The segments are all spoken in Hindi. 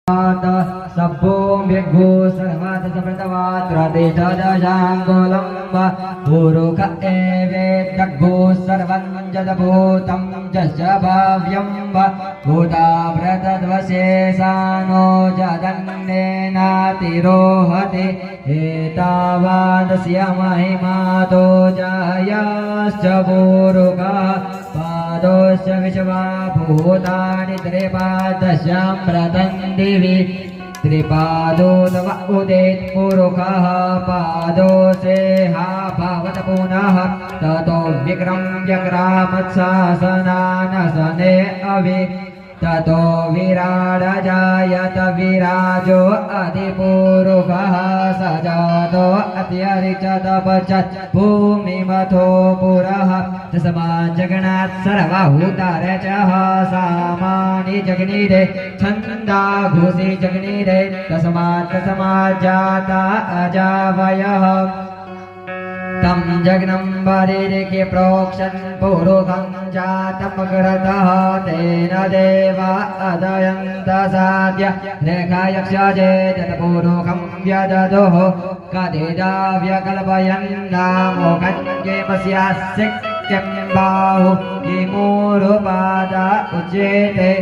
Sabung bego sarvata sapratavat radesha dashangolam puruka eve daggo sarvan jadabhutam jasya bhavyam bhuta vratadvasesano jadannena tirohati etavadasya mahimato jayasya puruka पादोस्य विश्वा भूतानि त्रिपादश्यां प्रतं दिवि त्रिपादो तव उदेत् पुरुषः पादो सेहा भवत पुनः ततो विक्रम्य ग्रामत्सासनानसने अवि ततो विराडजायत विराजो अधिपुरुषः स जातो अत्यरिचतपचत् भूमिमथो पुरः तस्मात् जगन्नाथ सर्वभूतारचः सामानि जगनिरे छन्दा घोषि जगनिरे तस्मात् जाता अजावयः तम जग्नं बलिरिके प्रोक्षन् पुरुषं जातमग्रतः तेन देवा अदयन्त साद्य रेखायक्षजे तत्पुरुषं व्यददुः कदिदा व्यकल्पयन्नामोकञ्जेमस्यास्य किं बाहु किमूरुपादा उच्यते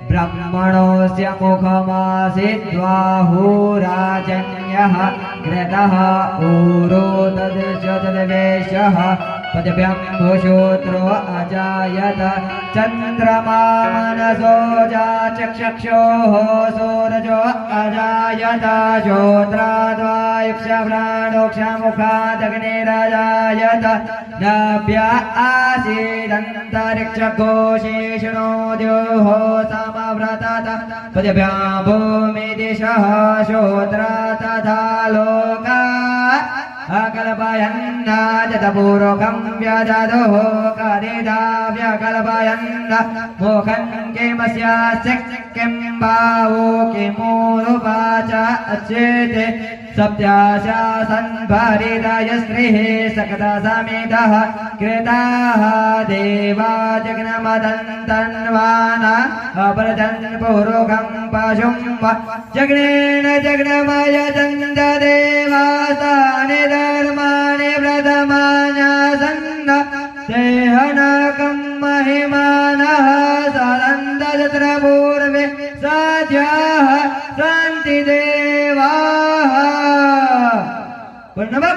ब्रह्मणोऽस्य मुखमासीद्बाहुराजन्यः घृतः ऊरो तद्वेषः पदभ्यां भूषोत्रो अजायत चन्द्रमा मनसो चक्षुः सूरजो अजायत श्रोत्राद्वायुक्षप्राणोक्षमुखादग्निरजायत नाभ्य आसीदन्तरिक्षघोषेषणोद्योः समव्रतत पदभ्यां भूमिदिशः श्रोत्रा तथा लोका अकल्पयन्न जतपूर्वकं व्यददुः कदिदा व्यकल्पयन्न मुखं किमस्यास्य किं बाहु किमूरुवाच अच्येते सप्त्याशासन् भरिदयस्त्रिः सकतसमितः कृताः देवा जग्नमदन्तन्वाना अपरजन् पुरुषं पशुं जग्नेन जग्नमयजन्त देवास्तानि धर्माणि व्रतमान्यासन्न सेहनकं महिमानः सदन्तत्र पूर्वे साध्याः सन्ति देवाः. Bernama